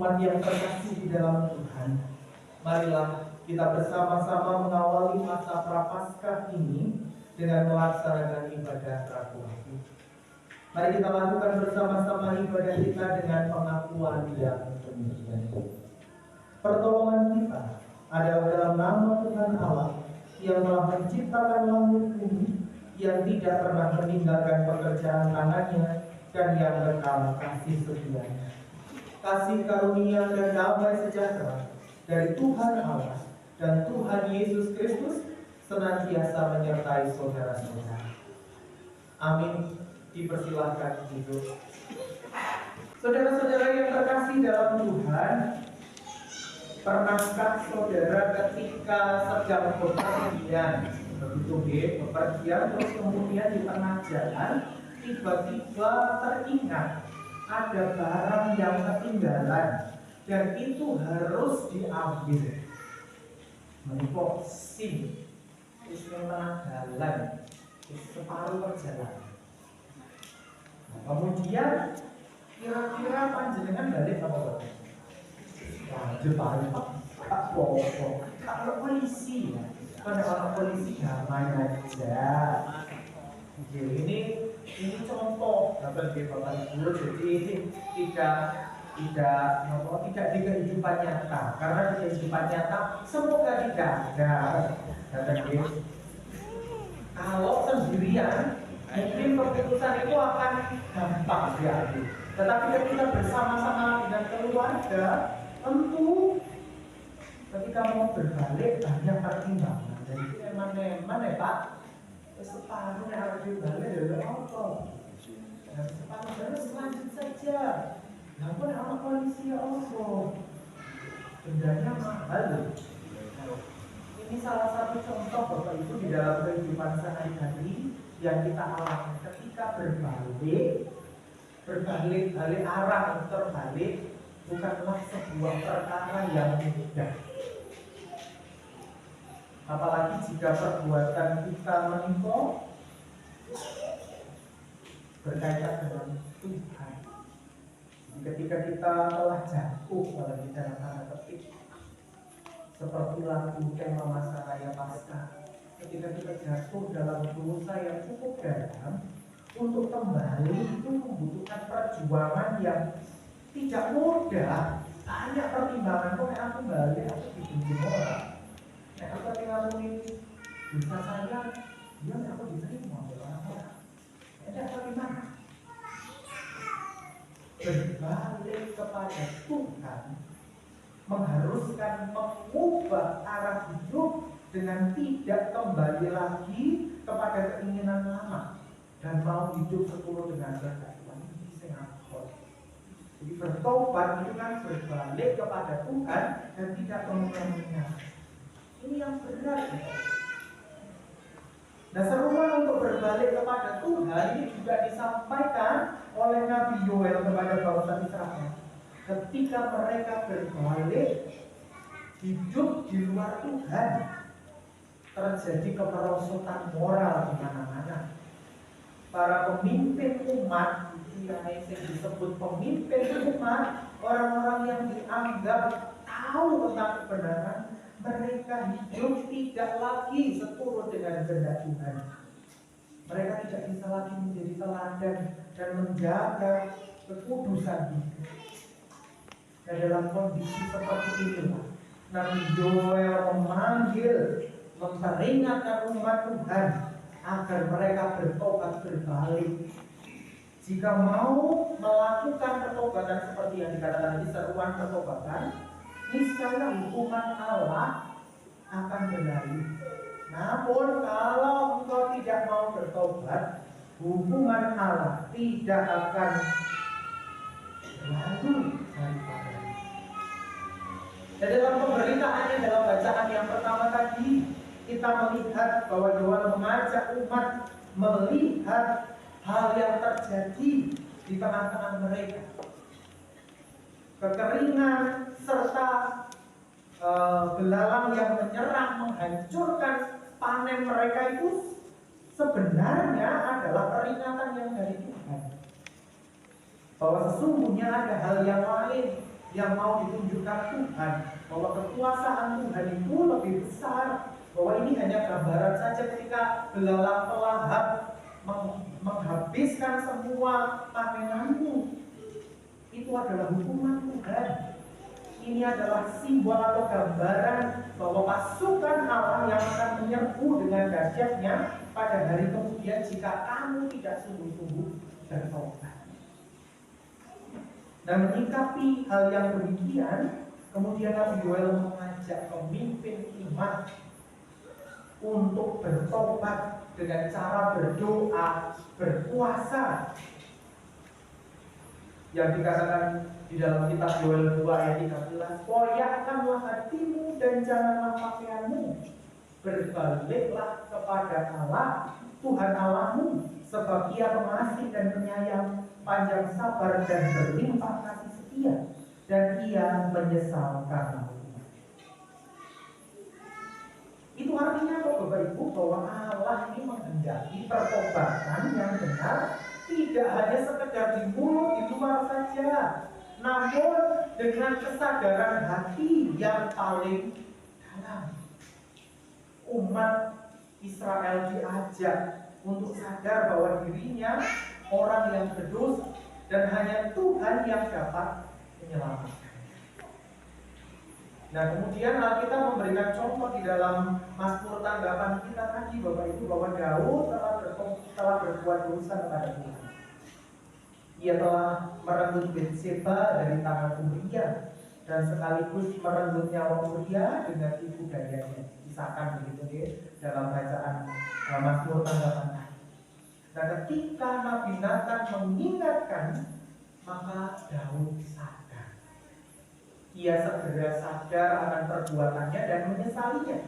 Umat yang terkasih di dalam Tuhan, marilah kita bersama-sama mengawali masa Prapaskah ini dengan melaksanakan ibadah Rabu. Mari kita lakukan bersama-sama ibadah kita dengan pengakuan yang demikian. Pertolongan kita adalah dalam nama Tuhan Allah yang telah menciptakan langit bumi, yang tidak pernah meninggalkan pekerjaan tangannya, dan yang kekal kasih setianya. Kasih karunia dan damai sejahtera dari Tuhan Allah dan Tuhan Yesus Kristus senantiasa menyertai saudara-saudara. Amin. Dipersilahkan duduk. Saudara-saudara yang terkasih dalam Tuhan, pernahkah saudara ketika sedang bepergian, terus kemudian di tengah jalan tiba-tiba teringat ada barang yang ketinggalan dan itu harus diambil. Menipok SIM istilah tengah jalan separuh perjalanan. Nah, kemudian kira-kira panjenengan balik apa Bapak? Lanjut balik Pak Bobo. Kalau polisi ya, pada orang polisi damai aja. Ini contoh Bapak Ibu, jadi ini tidak di kehidupan nyata, karena di kehidupan nyata semoga tidak ada. Kalau sendirian mungkin keputusan itu akan gampang diambil, tetapi ketika bersama-sama dengan keluarga, tentu ketika mau berbalik banyak pertimbangan. Jadi eman-eman ya Pak, separuh yang harus dibalik dari apa? Separuh harus lanjut saja. Namun anak polisi ya Allah, dendanya mahal. Ini salah satu contoh Bapak Ibu di dalam kehidupan sehari-hari yang kita alami ketika berbalik arah terbalik bukanlah sebuah perkara yang mudah. Apalagi jika perbuatan kita menimpa berkaitan dengan Tuhan. Ketika kita telah jatuh pada dalam tanda petik, seperti lagu tema masa raya Paskah, ketika kita jatuh dalam dosa yang cukup dalam, untuk kembali itu membutuhkan perjuangan yang tidak mudah. Banyak pertimbangan, kok aku balik, aku dibenci orang. Aku ngomongin dosa saya, dia aku diterima oleh orang-orang. Ada bagaimana? Berbalik kepada Tuhan mengharuskan mengubah arah hidup dengan tidak kembali lagi kepada keinginan lama dan mau hidup sepenuh dengan berkat-Tuhan. Ini Singapura. Jadi bertobat itu kan berbalik kepada Tuhan dan tidak mengulanginya. Ini yang berat. Nah, seruan untuk berbalik kepada Tuhan ini juga disampaikan oleh Nabi Yoel kepada bangsa Israel. Ketika mereka berbalik hidup di luar Tuhan, terjadi kemerosotan moral di mana-mana. Para pemimpin umat, yang disebut pemimpin umat, orang-orang yang dianggap tahu tentang kebenaran, mereka hidup tidak lagi seturut dengan kehendak Tuhan. Mereka tidak bisa lagi menjadi teladan dan menjaga kekudusan hidup. Dan dalam kondisi seperti inilah Nabi Yoel memanggil, memperingatkan umat Tuhan agar mereka bertobat berbalik. Jika mau melakukan pertobatan seperti yang dikatakan di seruan pertobatan, niscaya hukuman Allah akan berlari. Namun kalau engkau tidak mau bertobat, hukuman Allah tidak akan berlalu daripada. Dan dalam pemberitaannya, dalam bacaan yang pertama tadi, kita melihat bahwa Yoel mengajak umat melihat hal yang terjadi di tengah-tengah mereka. Kekeringan serta belalang yang menyerang menghancurkan panen mereka itu sebenarnya adalah peringatan yang dari Tuhan bahwa sesungguhnya ada hal yang lain yang mau ditunjukkan Tuhan, bahwa kekuasaan Tuhan itu lebih besar, bahwa ini hanya gambaran saja ketika belalang pelahap menghabiskan semua panenanmu. Itu adalah hukuman Tuhan. Ini adalah simbol atau gambaran bahwa pasukan Allah yang akan menyerbu dengan dahsyatnya pada hari kemudian jika kamu tidak sungguh-sungguh bertobat. Nah, menyikapi hal yang demikian, kemudian Nabi Yoel mengajak pemimpin umat untuk bertobat dengan cara berdoa, berpuasa. Yang dikatakan di dalam kitab Yoel 2 ayat 13, koyakkanlah hatimu dan janganlah pakaianmu, berbaliklah kepada Allah Tuhan Allahmu, sebab Ia pengasih dan penyayang, panjang sabar dan berlimpah kasih setia, dan Ia menyesal karena hukuman. Itu artinya Bapak Ibu bahwa Allah ini menghendaki pertobatan yang benar, tidak hanya sekedar di mulut, di luar saja, namun dengan kesadaran hati yang paling dalam. Umat Israel diajak untuk sadar bahwa dirinya orang yang berdosa dan hanya Tuhan yang dapat menyelamatkan. Nah, kemudian Alkitab memberikan contoh di dalam Mazmur tanggapan kita tadi, Bapak Ibu, bahwa Daud telah berbuat dosa kepada Tuhan. Ia telah merenggut Betseba dari tangan Uria dan sekaligus merenggut nyawa Uria dengan tipu dayanya. Kisahkan begitu deh dalam bacaan Mazmur tanggapan tadi. Nah, ketika Nabi Nathan mengingatkan, maka Daud sadar. Ia segera sadar akan perbuatannya dan menyesalinya.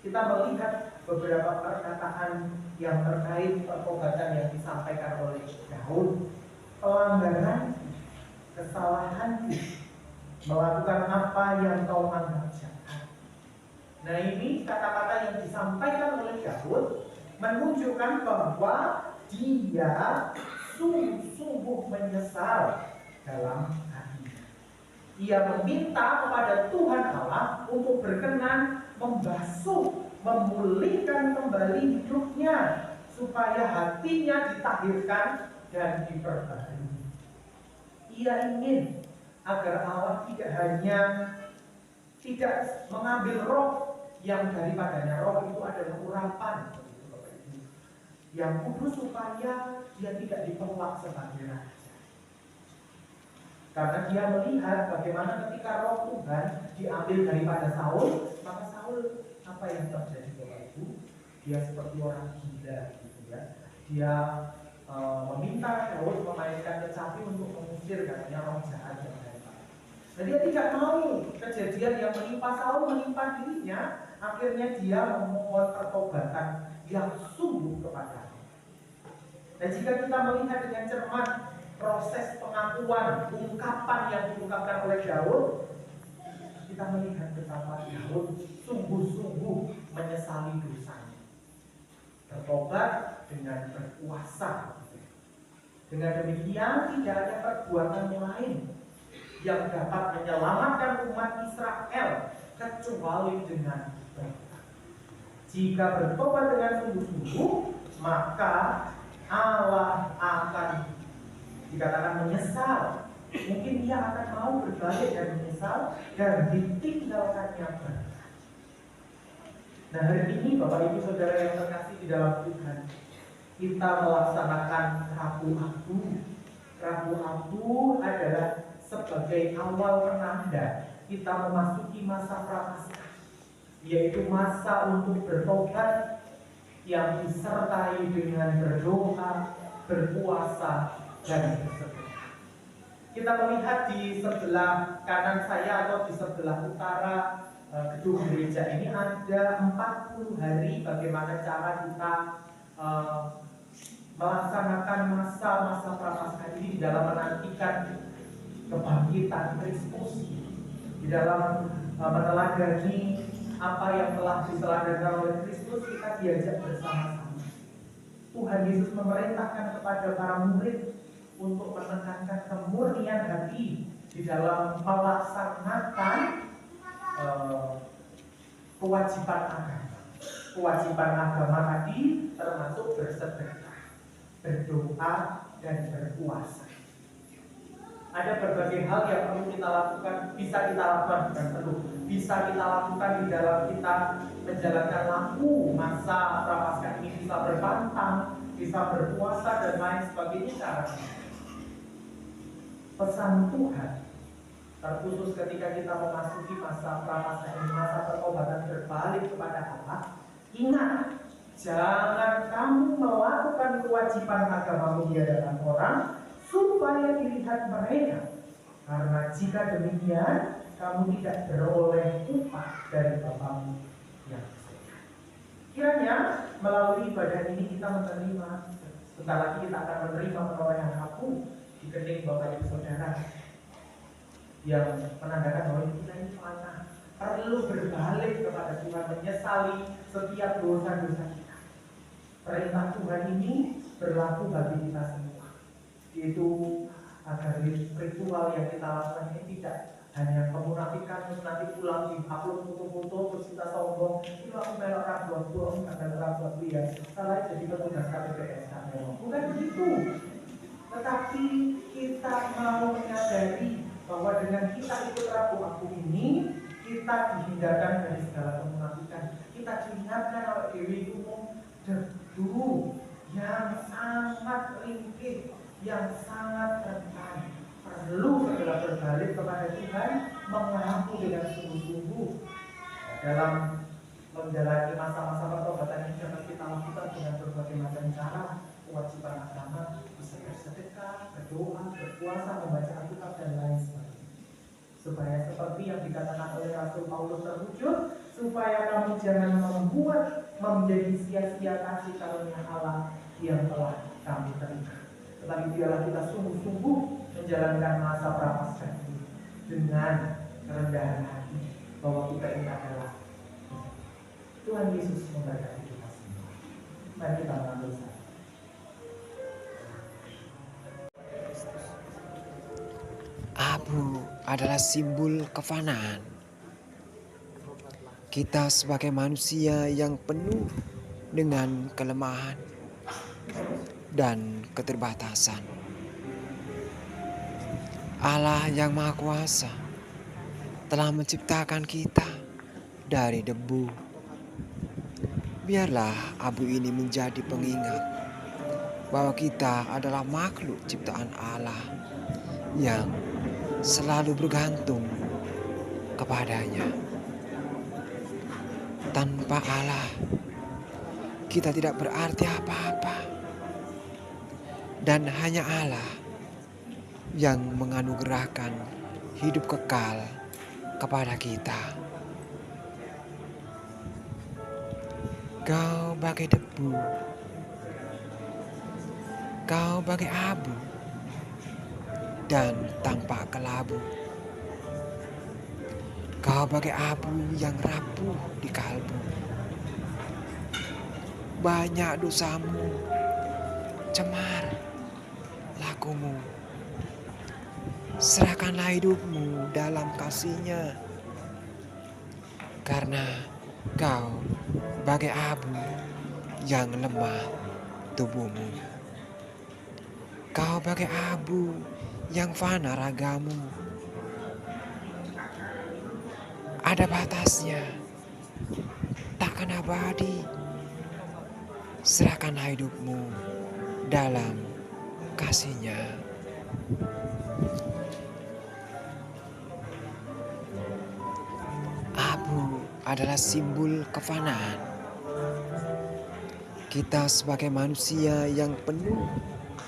Kita melihat beberapa perkataan yang terkait pertobatan yang disampaikan oleh Daud. Pelanggaran, kesalahan, melakukan apa yang kau anggap jahat. Nah, ini kata-kata yang disampaikan oleh Daud menunjukkan bahwa dia sungguh-sungguh menyesal dalam hatinya. Ia meminta kepada Tuhan Allah untuk berkenan membasuh, memulihkan kembali hidupnya supaya hatinya ditahirkan dan diperbarui. Ia ingin agar Allah tidak mengambil roh yang daripadanya. Roh itu adalah urapan yang kudus supaya dia tidak ditolak sebagai raja. Karena dia melihat bagaimana ketika roh Tuhan diambil daripada Saul, maka Saul apa yang terjadi Bapak Ibu? Dia seperti orang gila gitu ya. Dia meminta Daud memainkan kecapi untuk mengusir katanya roh jahat yang dari Saul. Nah, dia tidak mau kejadian yang menimpa Saul menimpa dirinya. Akhirnya dia memohon pertobatan yang sungguh kepada Allah. Dan jika kita melihat dengan cermat proses pengakuan, ungkapan yang diungkapkan oleh Daud, kita melihat betapa Daud sungguh-sungguh menyesali dosanya. Bertobat dengan berpuasa. Dengan demikian tidak ada perbuatan lain yang dapat menyelamatkan umat Israel kecuali dengan bertobat. Jika bertobat dengan sungguh-sungguh, maka Allah akan dikatakan menyesal. Mungkin dia akan mau berbalik dan menyesal dan ditinggalkannya berkat. Nah, hari ini Bapak Ibu Saudara yang terkasih di dalam Tuhan, kita melaksanakan Rabu Abu. Rabu Abu adalah sebagai awal penanda kita memasuki masa Prapaskah, yaitu masa untuk bertobat yang disertai dengan berdoa, berpuasa, dan bersedekah. Kita melihat di sebelah kanan saya atau di sebelah utara gedung gereja ini ada 40 hari bagaimana cara kita melaksanakan masa-masa Prapaskah ini di dalam menantikan kebangkitan Kristus, di dalam meneladani apa yang telah diteladankan oleh Kristus. Kita diajak bersama-sama. Tuhan Yesus memerintahkan kepada para murid untuk menekankan kemurnian hati di dalam melaksanakan kewajiban agama. Kewajiban agama tadi termasuk bersedekah, berdoa, dan berpuasa. Ada berbagai hal yang perlu kita lakukan, bisa kita lakukan, bukan perlu, bisa kita lakukan di dalam kita menjalankan laku masa prapaskah ini, bisa berpantang, bisa berpuasa, dan lain sebagainya caranya. Pesan Tuhan terkhusus ketika kita memasuki masa prapaskah ini, masa pertobatan berbalik kepada Allah. Ingat, jangan kamu melakukan kewajiban agamamu di hadapan orang supaya dilihat mereka, karena jika demikian kamu tidak beroleh upah dari Bapamu yang di surga. Kiranya melalui ibadah ini kita menerima, sebentar lagi kita akan menerima perolehan aku di kening Bapak Ibu Saudara, yang menandakan bahwa kita ini panah, perlu berbalik kepada Tuhan, menyesali setiap dosa-dosa kita. Perintah Tuhan ini berlaku bagi kita semua, yaitu agar ritual yang kita lakukan ini tidak hanya kemunafikan, terus nanti pulang di upload foto-foto, terus kita sombong, itu aku melok rabuan buang, karena rabuan dia, salah jadi petugas KPPS, bukan begitu. Tetapi kita mau menyadari bahwa dengan kita ikut Rabu Aku ini, kita dihindarkan dari segala kemunafikan. Kita diingatkan oleh Dewi Umum debu yang sangat ringkih, yang sangat rentan. Perlu segera berbalik kepada Tuhan, mengaku dengan sungguh-sungguh. Dalam menjalani masa-masa pertobatan ini dapat kita lakukan dengan berbagai macam cara. Kewajiban agama, bisa bersedekah, berdoa, berpuasa, membaca Alkitab, dan lain sebagainya. Supaya seperti yang dikatakan oleh Rasul Paulus terwujud, supaya kamu jangan membuat menjadi sia-sia kasih karunia Allah yang telah kami terima. Tetapi biarlah kita sungguh-sungguh menjalankan masa prapaskah ini dengan kerendahan hati, bahwa kita ini adalah Tuhan Yesus memberkati kita semua. Mari kita mengambil saat. Abu adalah simbol kefanaan. Kita sebagai manusia yang penuh dengan kelemahan dan keterbatasan. Allah yang Maha Kuasa telah menciptakan kita dari debu. Biarlah abu ini menjadi pengingat bahwa kita adalah makhluk ciptaan Allah yang selalu bergantung kepadanya. Tanpa Allah, kita tidak berarti apa-apa. Dan hanya Allah yang menganugerahkan hidup kekal kepada kita. Kau bagai debu, kau bagai abu, dan tanpa kelabu. Kau bagai abu yang rapuh di kalbu. Banyak dosamu, cemar lakumu. Serahkanlah hidupmu dalam kasih-Nya, karena kau bagai abu yang lemah tubuhmu. Kau bagai abu yang fana ragamu. Ada batasnya, takkan abadi. Serahkanlah hidupmu dalam kasih-Nya. Abu adalah simbol kefanaan. Kita sebagai manusia yang penuh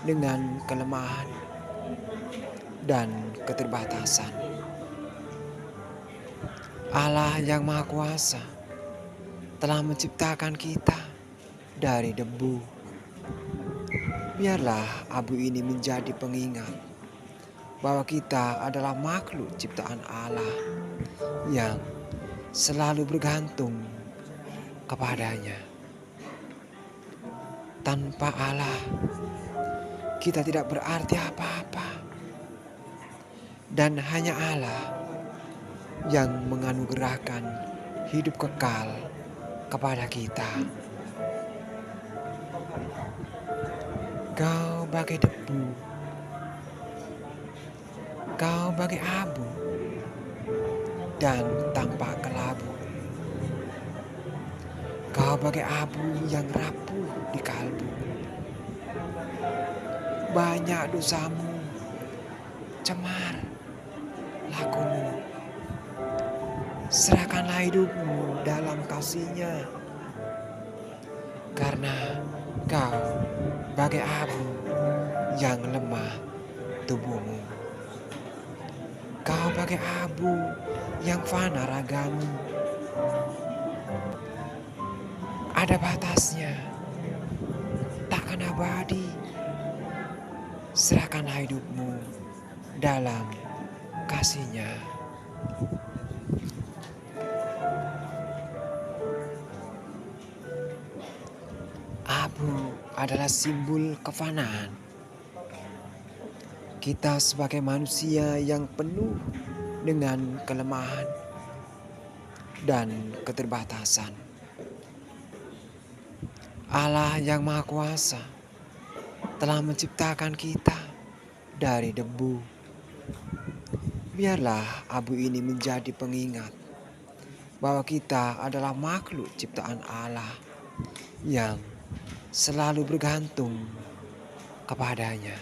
dengan kelemahan dan keterbatasan. Allah yang Maha Kuasa telah menciptakan kita dari debu. Biarlah abu ini menjadi pengingat bahwa kita adalah makhluk ciptaan Allah yang selalu bergantung kepadanya. Tanpa Allah, kita tidak berarti apa-apa. Dan hanya Allah yang menganugerahkan hidup kekal kepada kita. Kau bagai debu, kau bagai abu, dan tanpa kelabu. Kau bagai abu yang rapuh di kalbu. Banyak dosamu, cemar lakumu. Serahkanlah hidupmu dalam kasih-Nya, karena kau bagai abu yang lemah tubuhmu. Kau bagai abu yang fana ragamu. Ada batasnya, takkan abadi. Serahkanlah hidupmu dalam kasih-Nya. Abu adalah simbol kefanaan. Kita sebagai manusia yang penuh dengan kelemahan dan keterbatasan. Allah yang Maha Kuasa telah menciptakan kita dari debu. Biarlah abu ini menjadi pengingat bahwa kita adalah makhluk ciptaan Allah yang selalu bergantung kepadanya.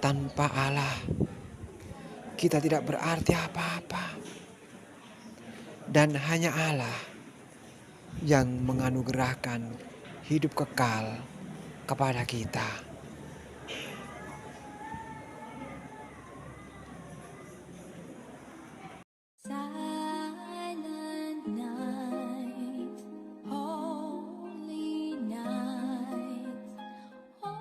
Tanpa Allah, kita tidak berarti apa-apa. Dan hanya Allah yang menganugerahkan hidup kekal kepada kita.